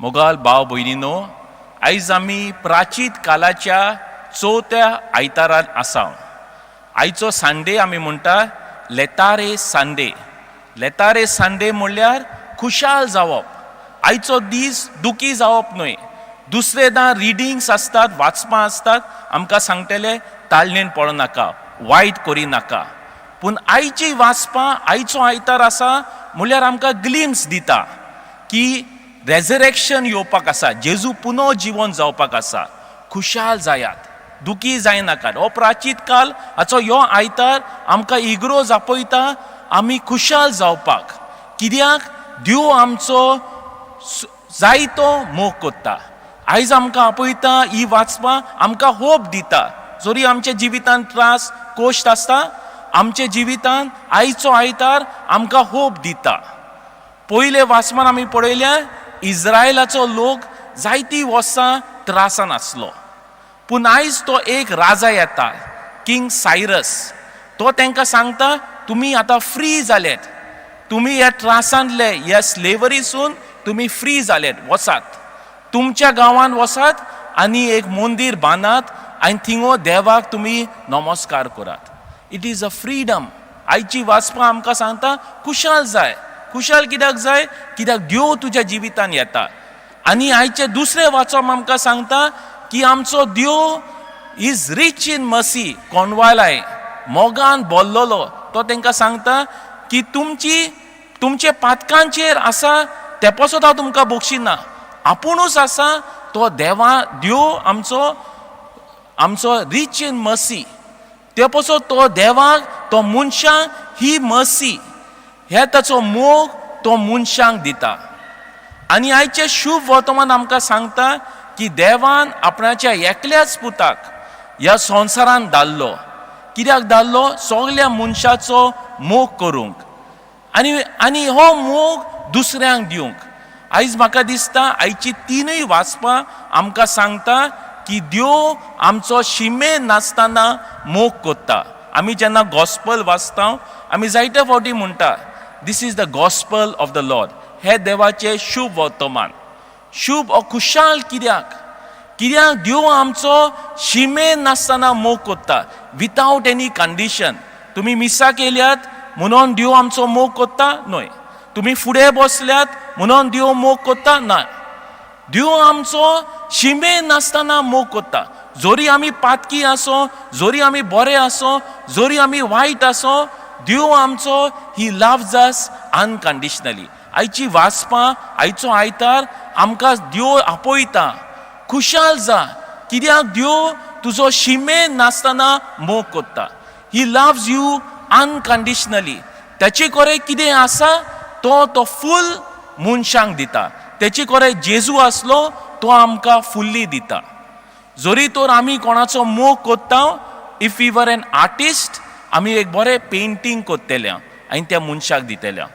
मोगाल भाव भयणीनो, आयज आमी प्राचीन कालाच्या चवथ्या आयतारान आसा. आयचो संडे आमी म्हणटा लेतारे संडे. लेतारे संडे म्हणल्यार खुशाल जावप. आयचो दीस दुखी जावप न्हय. दुसरेदां रिडिंग्स आसतात, वाचपां आसतात, आमकां सांगतले ताळणेन पडो नाका, वायट करी नाका. पूण आयची वाचपां, आयचो आयतार आसा म्हणल्यार आमकां ग्लिम्स दिता की रेजरेक्शन येवपाक आसा, जेजू पुनो जिवन जावपाक आसा. खुशाल जायात, दुखी जाय नाकात. हो प्राचीन काल हाचो ह्यो आयतार आमकां इग्रोज आपयता आमी खुशाल जावपाक. कित्याक देव आमचो जायतो मोग कोत्ता. आयज आमकां आपयता ही वाचपां, आमकां होप दिता. जरी आमच्या जिवितांत त्रास कोश्ट आसता, आमच्या जिवितांत आयचो आयतार आमकां होप दिता. पयले वाचपान आमी पळयल्यार इस्रायलाचो लोक जायतीं वर्सां त्रासान आसलो. पूण आयज तो एक राजा येता, किंग सायरस. तो तांकां सांगता तुमी आतां फ्री जालेत, तुमी ह्या त्रासांतले, ह्या स्लेवरीसून तुमी फ्री जालेत. वसात तुमच्या गांवांत वसात आनी एक मंदीर बांदात आनी थिंगो देवाक तुमी नमस्कार करात. It is a freedom. आयची वाचपां आमकां सांगता खुशाल जाय. खुशाल कित्याक जाय? कित्याक देव तुज्या जिवितांत येता. आनी आयचे दुसरे वाचप आमकां सांगता की आमचो देव इज रीच इन मर्सी. कोणवालाय मोगान बोल्लोलो तो तांकां सांगता की तुमचे पातकांचेर आसा ते पासून हांव तुमकां बक्षिना. आपुणूच आसा तो देव आमचो रीच इन मर्सी. ते पासून तो देवाक, तो मनशांक ही मर्सी, हे ताचो मोग तो मनशांक दिता. आनी आयचे शुभ वर्तमान आमकां सांगता की देवान आपणाच्या एकल्याच पुताक ह्या संवसारांत धाडलो. कित्याक धाडलो? सगल्या मनशाचो मोग करूंक आनी हो मोग दुसऱ्यांक दिवंक. आयज म्हाका दिसता आयची तिनूय वाचपां आमकां सांगता की देव आमचो शिमे नासतना मोग कोत्ता. आमी जेन्ना गॉस्पल वाचता आमी जायते फावटी म्हणटा this is the gospel of the lord. हे देवाचे शुभ वर्तमान. शुभ ओ खुशाल कित्याक? कित्याक देव आमचो शिमे नासतना मोग कोत्ता, विथावट एनी कंडिशन. तुमी मिसा केल्यात म्हणून देव आमचो मोग कोत्ता? न्हय. तुमी फुडें बसल्यात म्हणून देव मोग कोत्ता? ना. देव आमचो शिमे नासतना मोग कोत्ता. जोरी आमी पातकी आसो, जोरी आमी बरे आसो, जोरी आमी वायट आसो, देव आमचो ही लव्स अस अनकंडिशनली. आयची वाचपां, आयचो आयतार आमकां देव आपयता खुशाल जा. कित्याक देव तुजो शिमे नासतना मोग कोत्ता. He loves you unconditionally. ताचे कोरे कितें आसा तो फूल मनशांक दिता. तेचे कोरे जेजू आसलो तो आमकां फुल्ली दिता. जोरी तर आमी कोणाचो मोग कोत्ता, if you were an artist, आमी एक बरें पेंटींग कोत्तेलें आनी त्या मनशाक दितेलें.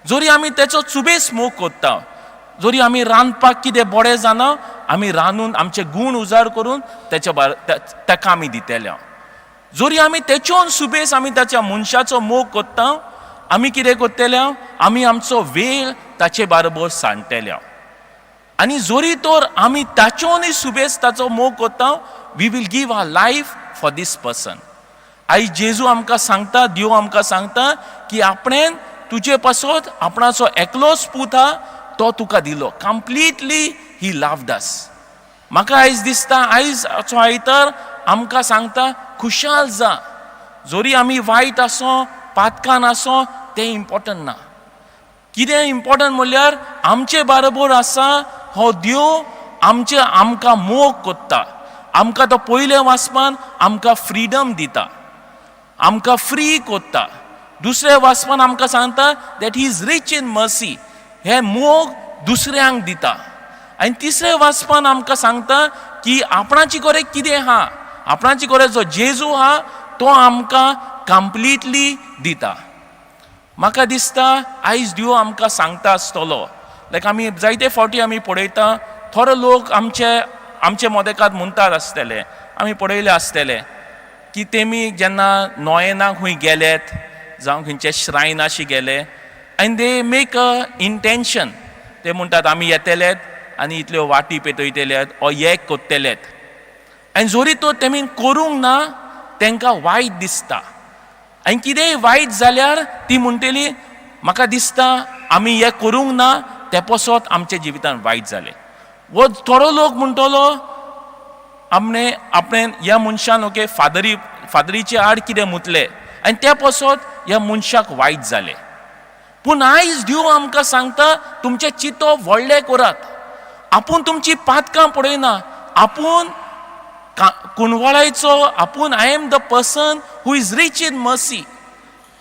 जोरी आमी तेचो चुबेस मोग कोत्ता, जोरी आमी रांदपाक कितें बरें जाना, आमी रांदून आमचे गूण उजार करून ताका आमी दितेलें. जोरी आमी तेच्योन सुबेस आमी ताच्या मनशाचो मोग कोत्ता, आमी कितें कोत्तेलें? आमी आमचो वेळ ताचे बरोबर सांडटेलें. आनी जोरी तर आमी ताच्योनय सुबेस ताचो मोग कोत्ता, we will give our life for this person. आयज जेजू आमकां सांगता, देव आमकां सांगता की आपणें तुजे पासत आपणाचो एकलोच पूत आहा तो तुका दिलो. Completely he loved us. म्हाका आयज दिसता आयजचो आयतार आमकां सांगता खुशाल जा. जोरी आमी वायट आसो, पातकान आसो, तें इम्पॉर्टंट ना. कितें इम्पॉर्टंट म्हणल्यार आमचे बरोबर आसा हो देव आमकां मोग कोत्ता. आमकां तो पयले वाचपान आमकां फ्रीडम दिता, आमकां फ्री कोत्ता. दुसरे वाचपान आमकां सांगता that he is rich in mercy. हे मोग दुसऱ्यांक दिता. आनी तिसरे वाचपान आमकां सांगता की आपणाची कोरे कितें आहा, आपणाची कोरे जो जेजू आहा तो आमकां कंप्लिटली दिता. म्हाका दिसता आयज देव आमकां सांगता आसतलो. लायक आमी जायते फावटी आमी पळयता थोडे लोक आमचे मदेकांत म्हणटात आसतले, आमी पळयले आसतले की तेमी जेन्ना नोएनाक खंय गेलेत जावं खंयचे श्रायनाशी गेले, आनी दे मेक अ इंटेंशन. ते म्हणटात आमी येतलेत आनी इतल्यो वाटी पेटयतल्यात ओ एक कोत्तेलेत आनी जोरी तो तेमी करूंक ना तांकां वायट दिसता आनी कितेंय वायट जाल्यार ती म्हणटली म्हाका दिसता आमी हें करूंक ना ते पसत आमच्या जिवितान वायट जालें वो थोडो लोक म्हणटलो आपणे ह्या मनशान ओके फादरीचे आड कितें मुतलें आनी ते पसत ह्या मनशाक वायट जालें पूण आयज देव आमकां सांगता तुमचें चिंतप व्हडलें करात आपूण तुमची पातकां पळयना आपूण कुणवाळायचो आपूण I am the person who is rich in mercy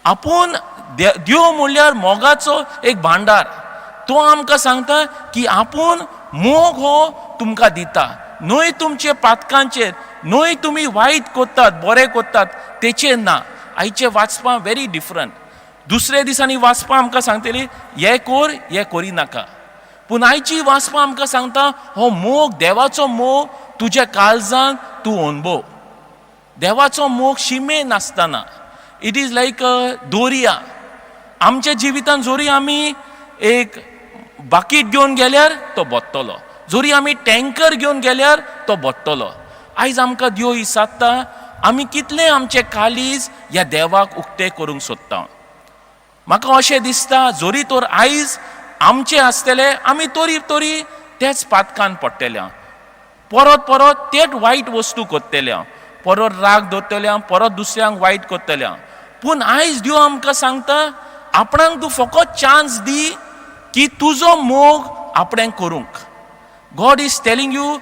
आपूण देव म्हणल्यार मोगाचो एक भांडार तो आमकां सांगता की आपूण मोग हो तुमकां दिता न्हय तुमचे पातकांचेर न्हय तुमी वायट कोत्तात बरें कोत्तात तेचेर ना आयचे वाचपां व्हेरी डिफरंट दुसऱ्या दिसांनी वाचपां आमकां सांगतली हें कोर हें करी नाका पूण आयची वाचपां आमकां सांगता हो मोग देवाचो मोग तुज्या काळजांत तूं अणभव देवाचो मोग शिमे नासतना इट इज लायक अ दोरया आमच्या जिवितांत जोरी आमी एक बाकीट घेवन गेल्यार तो बोत्तलो जोरी आमी टँकर घेवन गेल्यार तो बोत्तलो आयज आमकां देव इसादता आमी कितलें आमचें काळीज ह्या देवाक उक्तें करूंक सोदता म्हाका अशें दिसता जोरी तर आयज आमचें आसतलें आमी तोरी तेच पातकान पडटले परत परत तेच वायट वस्तू कोत्तले परत राग दवरतले परत दुसऱ्यांक वायट कोत्तले पूण आयज देव आमकां सांगता आपणाक तूं फकत चान्स दी की तुजो मोग आपणें करूंक God is telling you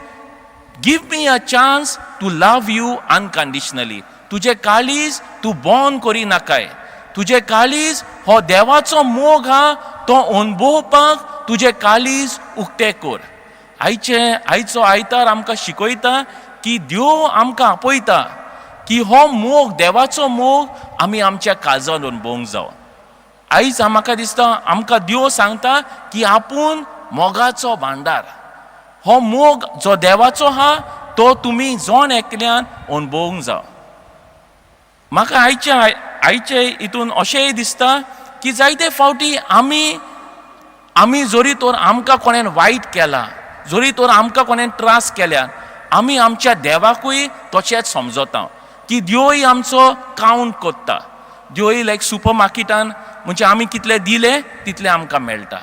give me a chance to love you unconditionally तुजें काळीज तूं बॉर्न करी नाकाय तुजें काळीज हो देवाचो मोग हा तो अणभवपाक तुजें काळीज उक्तें कर आयचो आयतार आमकां शिकयता की देव आमकां आपयता की हो मोग देवाचो मोग आमी आमच्या काळजांत अणभवूंक जाय आयज म्हाका दिसता आमकां देव सांगता की आपूण मोगाचो भांडार हो मोग जो देवाचो हा तो तुमी जोन एकल्यान अणभवूंक जाय म्हाका आयचे हितून अशेंय दिसता की जायते फावटी आमी जोरी तर आमकां कोणें वायट केलां जोरी तर आमकां कोणें त्रास केल्या आमी आमच्या देवाकूय तशेंच समजता की देवय आमचो कावंट कोत्ता देवय लायक सुपर मार्केटान म्हणजे आमी कितले दिले तितले आमकां मेळटा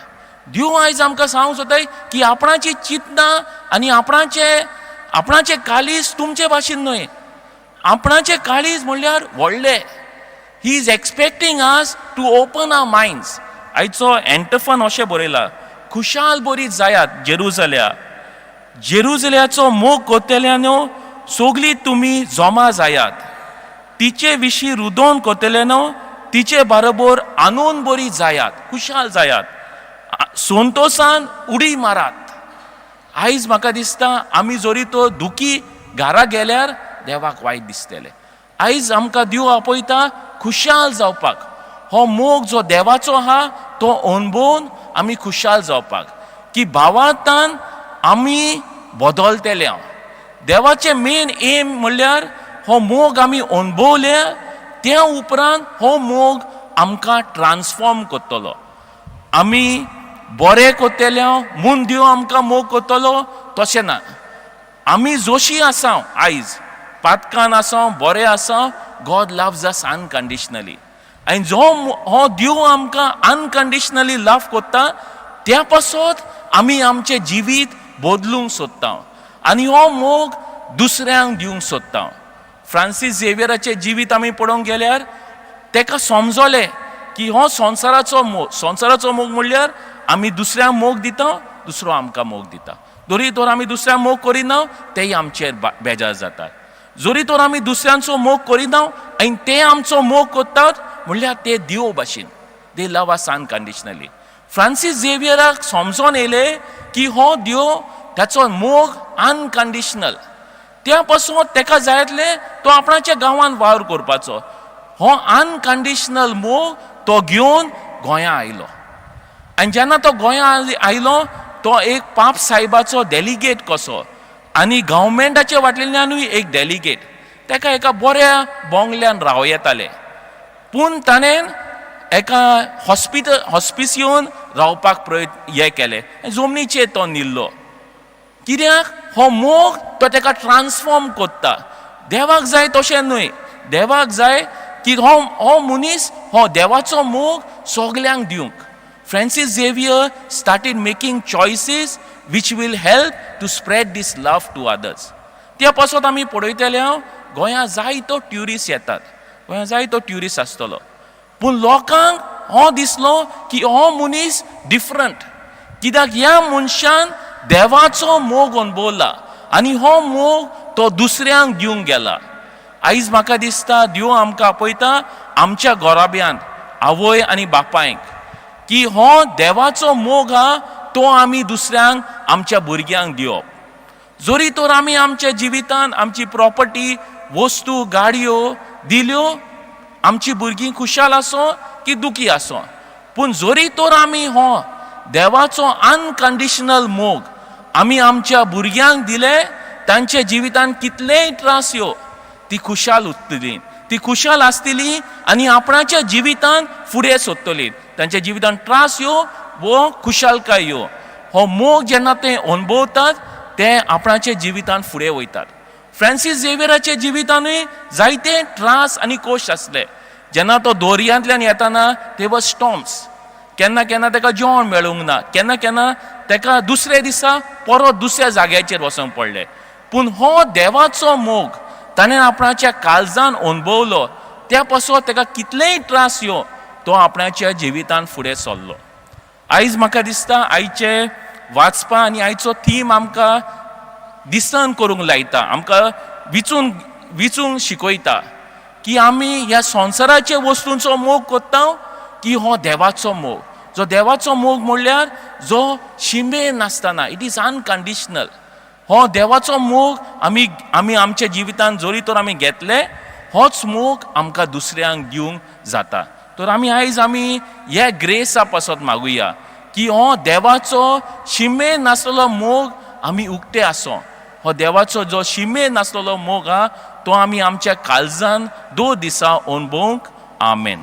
देव आयज आमकां सांगूंक सोदता की आपणाची चिंतना आनी आपणाचे काळीज तुमचे भाशेन न्हय आपणाचे काळीज म्हणल्यार व्हडले he is expecting us to open our minds आयचो एंटफन अशें बरयला खुशाल बरी जायात जेरुजल्याचो मोग कोत्तेल्यानो सोगली तुमी जमा जायात तिचे विशीं रुदोवन कोत्तेल्यानो तिचे बरोबर आनून बरी जायात खुशाल जायात संतोषान उडी मारात आयज म्हाका दिसता आमी जोरी तो दुखी घरा गेल्यार देवाक वायट दिसतले आयज आमकां देव आपयता खुशाल जावपाक हो मोग जो देवाचो आहा तो अणभवून आमी खुशाल जावपाक की भावार्थान आमी बदलतले देवाचें मेन एम म्हणल्यार हो मोग आमी अणभवले त्या उपरांत हो मोग आमकां ट्रान्सफॉर्म करतलो आमी बरें करतले म्हूण देव आमकां मोग करतलो तशें ना आमी जोशी आसा आयज पातकान आसा बरें आसा गॉड लव्स अस अनकंडिशनली आनी जो हो देव आमकां अनकंडिशनली लव करता त्या पासत आमी आमचें जिवीत बदलूंक सोदता आनी हो मोग दुसऱ्यांक दिवंक सोदता फ्रांसीस झेवियराचें जिवीत आमी पळोवंक गेल्यार तेका समजलें की हो संवसाराचो मोग म्हणल्यार आमी दुसऱ्यांक मोग दिता दुसरो आमकां मोग दिता जोरी तर आमी दुसऱ्यांक मोग करिना तेय आमचेर बेजार जातात जोरी तर आमी दुसऱ्यांचो मोग करिना आनी ते आमचो मोग करतात म्हणल्यार ते देव भाशेन दे लव अस अनकंडिशनली फ्रांसीस झेवियराक समजोन येयले की हो देव ताचो मोग अनकंडिशनल त्या पासून तेका जायतले तो आपणाच्या गांवांत वावर करपाचो हो अनकंडिशनल मोग तो घेवन गोंयां आयलो आनी जेन्ना तो गोंयां आयलो तो एक पाप साहेबाचो डेलिगेट कसो आनी गव्हर्मेंटाचे वाटल्यानूय एक डेलिगेट तेका एका बऱ्या बोंगल्यान राव येताले पूण ताणें एका हॉस्पिसीन रावपाक हें केलें जमनीचेर तो निल्लो कित्याक हो मोग तो ताका ट्रान्सफॉर्म करता. देवाक जाय तशें न्हय, देवाक जाय की हो मनीस हो देवाचो मोग सगल्यांक दिवंक. फ्रांसीस झेवियर स्टार्टेड मेकिंग चॉयसीस which will help to spread this love to others. त्या पासत आमी पळयतले हांव गोंयांत जायतो ट्युरिस्ट येतात, गोंयांत जायतो ट्युरिस्ट आसतलो, पूण लोकांक हो दिसलो की हो मनीस डिफरंट, कित्याक ह्या मनशान देवाचो मोग अणभवला आनी हो मोग तो दुसऱ्यांक दिवंक गेला. आयज म्हाका दिसता देव आमकां आपयता आमच्या घोराब्यांत आवय आनी बापायक की हो देवाचो मोग हा तो आमी दुसऱ्यांक आमच्या भुरग्यांक दिवप. जोरी तर आमी आमच्या जिवितांत आमची प्रॉपर्टी वस्तू गाडयो दिल्यो आमची भुरगीं खुशाल आसो की दुखी आसो, पूण जोरी तर आमी हो देवाचो अनकंडिशनल मोग आमी आमच्या भुरग्यांक दिले, तांच्या जिवितांत कितलेय त्रास येवं ती खुशाल उरतली, ती खुशाल आसतली आनी आपणाच्या जिवितांत फुडें सरतली. तांच्या जिवितांत त्रास येवं वो खुशालकाय येवं, हो मोग जेन्ना ते अणभवतात ते आपणाच्या जिवितांत फुडें वयतात. फ्रांसीस झेवियराच्या जिवितांतूय जायते त्रास आनी कोश आसले. जेन्ना तो दर्यांतल्यान येताना ते वर स्टॉर्म्स, केन्ना केन्ना ताका जेवण मेळूंक ना, केन्ना केन्ना ताका दुसऱ्या दिसा परत दुसऱ्या जाग्याचेर वचूंक पडलें, पूण हो देवाचो मोग ताणें आपणाच्या काळजान अणभवलो, त्या पासत ताका कितलेय त्रास येवं तो आपणाच्या जिवितांत फुडें सरलो. आयज म्हाका दिसता आयचे वाचपा आनी आयचो थीम आमकां दिसन करूंक लायता, आमकां विचून शिकयता की आमी ह्या संवसाराच्या वस्तूंचो मोग करता की हो देवाचो मोग. जो देवाचो मोग म्हणल्यार जो शिमे नासतना, इट इज अनकंडिशनल. हो देवाचो मोग आमी आमच्या जिवितांत जोरी तर आमी घेतले, होच मोग आमकां दुसऱ्यांक दिवंक जाता. तर आयज आमी ह्या ग्रेसा पासत मागुया की हो देवाचो शिमे नासलेलो मोग आमी उक्ते आसो. हो देवाचो जो शिमे नासलेलो मोग हा तो आमी आमच्या काळजान 2 दिसा अणभवूंक. आमेन.